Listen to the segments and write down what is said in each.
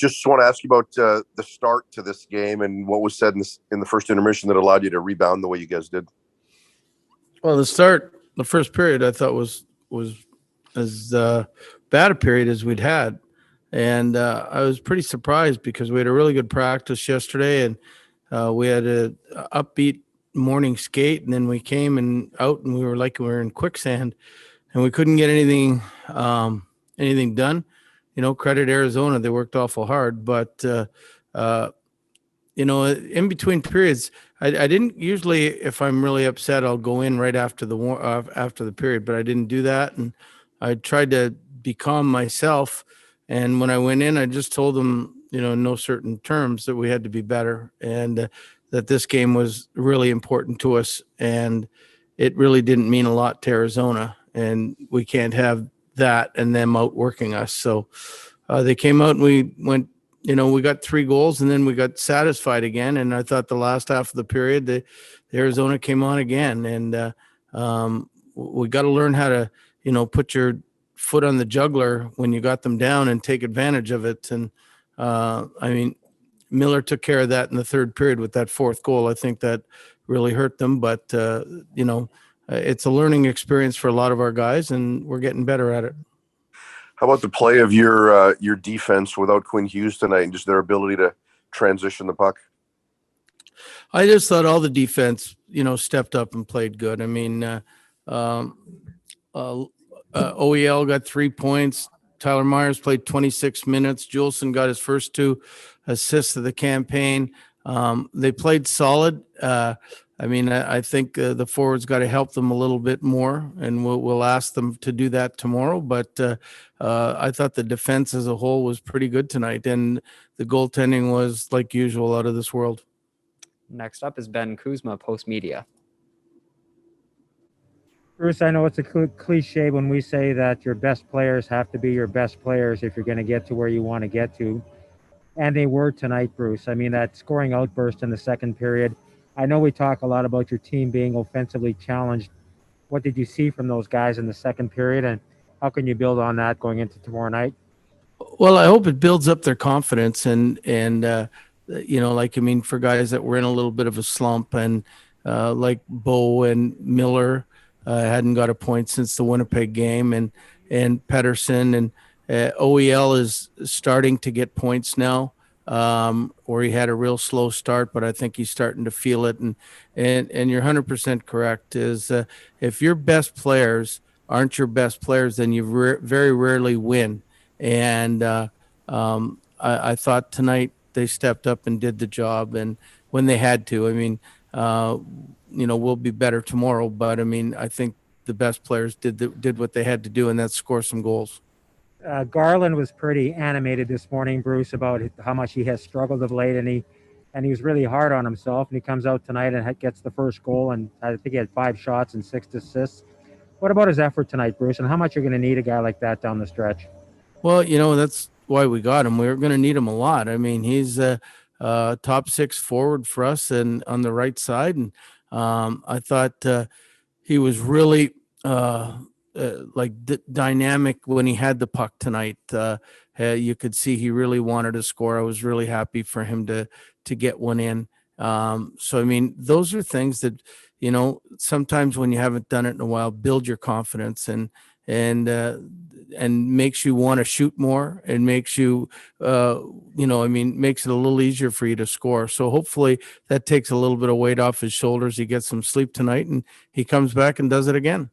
Bruce, just want to ask you about the start to this game and what was said in the first intermission that allowed you to rebound the way you guys did. Well, the first period, I thought was as bad a period as we'd had, and I was pretty surprised because we had a really good practice yesterday, and we had a upbeat morning skate, and then we came out, and we were in quicksand, and we couldn't get anything done. Credit Arizona, they worked awful hard, but in between periods, I didn't usually, if I'm really upset, I'll go in right after the period, but I didn't do that, and I tried to be calm myself. And when I went in, I just told them, in no certain terms, that we had to be better, and that this game was really important to us, and it really didn't mean a lot to Arizona, and we can't have that and them outworking us. So they came out and we went. We got 3 goals, and then we got satisfied again. And I thought the last half of the period, the Arizona came on again. And we got to learn how to, put your foot on the juggler when you got them down and take advantage of it. And Miller took care of that in the third period with that 4th goal. I think that really hurt them. But, it's a learning experience for a lot of our guys, and we're getting better at it. How about the play of your defense without Quinn Hughes tonight and just their ability to transition the puck? I just thought all the defense, stepped up and played good. OEL got 3 points. Tyler Myers played 26 minutes. Juleson got his first 2 assists of the campaign. They played solid. I think the forwards got to help them a little bit more, and we'll ask them to do that tomorrow. But I thought the defense as a whole was pretty good tonight, and the goaltending was, like usual, out of this world. Next up is Ben Kuzma, Post Media. Bruce, I know it's a cliche when we say that your best players have to be your best players if you're going to get to where you want to get to. And they were tonight, Bruce. That scoring outburst in the second period. I know we talk a lot about your team being offensively challenged. What did you see from those guys in the second period, and how can you build on that going into tomorrow night? Well, I hope it builds up their confidence and for guys that were in a little bit of a slump, and like Bo and Miller hadn't got a point since the Winnipeg game, and Pettersson, and OEL is starting to get points now. Where he had a real slow start, but I think he's starting to feel it. And you're 100% correct. Is if your best players aren't your best players, then you very rarely win. And I thought tonight they stepped up and did the job, and when they had to. We'll be better tomorrow, but I think the best players did what they had to do, and that's score some goals. Garland was pretty animated this morning, Bruce, about how much he has struggled of late, and he was really hard on himself. And he comes out tonight and gets the first goal, and I think he had 5 shots and 6 assists. What about his effort tonight, Bruce, and how much you're going to need a guy like that down the stretch? Well, that's why we got him. We're going to need him a lot. He's a top 6 forward for us and on the right side, and I thought he was really dynamic when he had the puck tonight. You could see he really wanted to score. I was really happy for him to get one in. Those are things that, sometimes when you haven't done it in a while, build your confidence and makes you want to shoot more, and makes you, makes it a little easier for you to score. So hopefully that takes a little bit of weight off his shoulders. He gets some sleep tonight, and he comes back and does it again.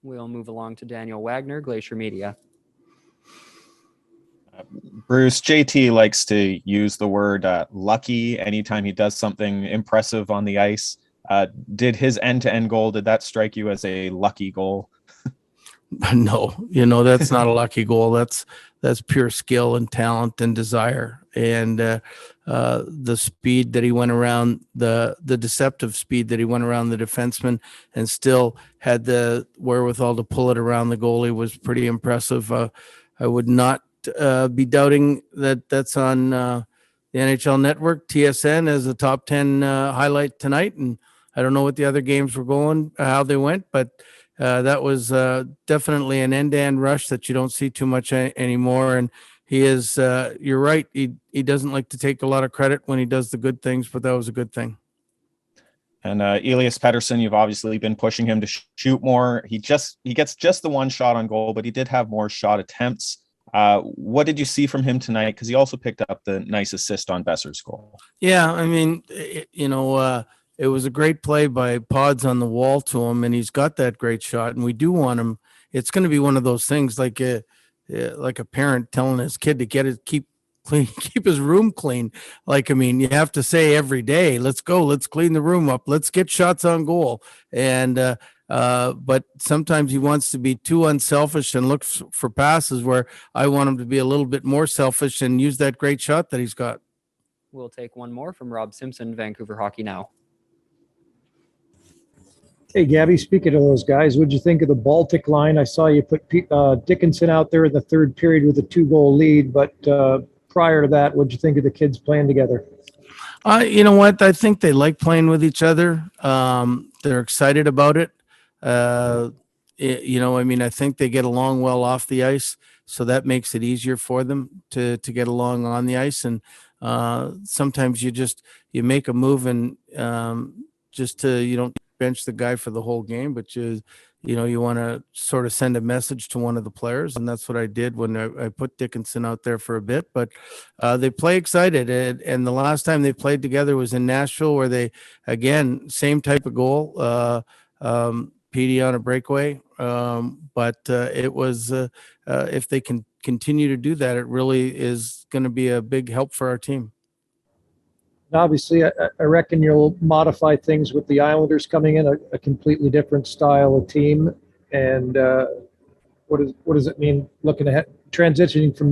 We'll move along to Daniel Wagner, Glacier Media. Bruce, JT likes to use the word lucky anytime he does something impressive on the ice. Did his end-to-end goal, did that strike you as a lucky goal? No, that's not a lucky goal. That's pure skill and talent and desire. And the speed that he went around, the deceptive speed that he went around the defenseman and still had the wherewithal to pull it around the goalie was pretty impressive. I would not be doubting that that's on the NHL Network, TSN, as a top 10 highlight tonight. And I don't know what the other games were going, how they went, but that was definitely an end-to-end rush that you don't see too much anymore. he is. You're right. He doesn't like to take a lot of credit when he does the good things, but that was a good thing. And Elias Pettersson, you've obviously been pushing him to shoot more. He gets just the one shot on goal, but he did have more shot attempts. What did you see from him tonight? Because he also picked up the nice assist on Besser's goal. Yeah, I mean, it was a great play by Pods on the wall to him, and he's got that great shot, and we do want him. It's going to be one of those things like a parent telling his kid to keep clean, keep his room clean. Like, I mean, you have to say every day, let's go, let's clean the room up, let's get shots on goal. And but sometimes he wants to be too unselfish and look for passes where I want him to be a little bit more selfish and use that great shot that he's got. We'll take one more from Rob Simpson, Vancouver Hockey Now. Hey, Gabby, speaking of those guys, what'd you think of the Baltic line? I saw you put Dickinson out there in the third period with a 2-goal lead, but prior to that, what'd you think of the kids playing together? You know what? I think they like playing with each other. They're excited about it. I mean, I think they get along well off the ice, so that makes it easier for them to get along on the ice. And sometimes you make a move and you don't bench the guy for the whole game, but you want to sort of send a message to one of the players, and that's what I did when I put Dickinson out there for a bit. But they play excited, and the last time they played together was in Nashville, where they, again, same type of goal, PD on a breakaway. But it was if they can continue to do that, it really is going to be a big help for our team. Obviously, I reckon you'll modify things with the Islanders coming in, a completely different style of team. And what does it mean looking ahead, transitioning from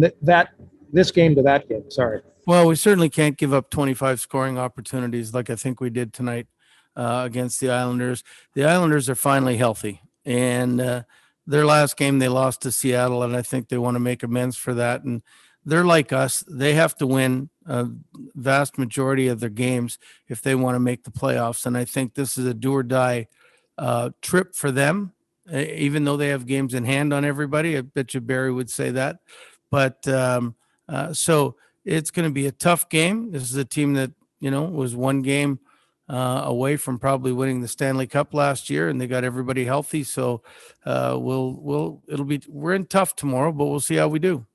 this game to that game? Sorry. Well, we certainly can't give up 25 scoring opportunities like I think we did tonight against the Islanders. The Islanders are finally healthy, and their last game they lost to Seattle, and I think they want to make amends for that. And they're like us. They have to win a vast majority of their games if they want to make the playoffs. And I think this is a do or die trip for them, even though they have games in hand on everybody. I bet you Barry would say that. But so it's going to be a tough game. This is a team that, was one game away from probably winning the Stanley Cup last year, and they got everybody healthy. So we're in tough tomorrow, but we'll see how we do.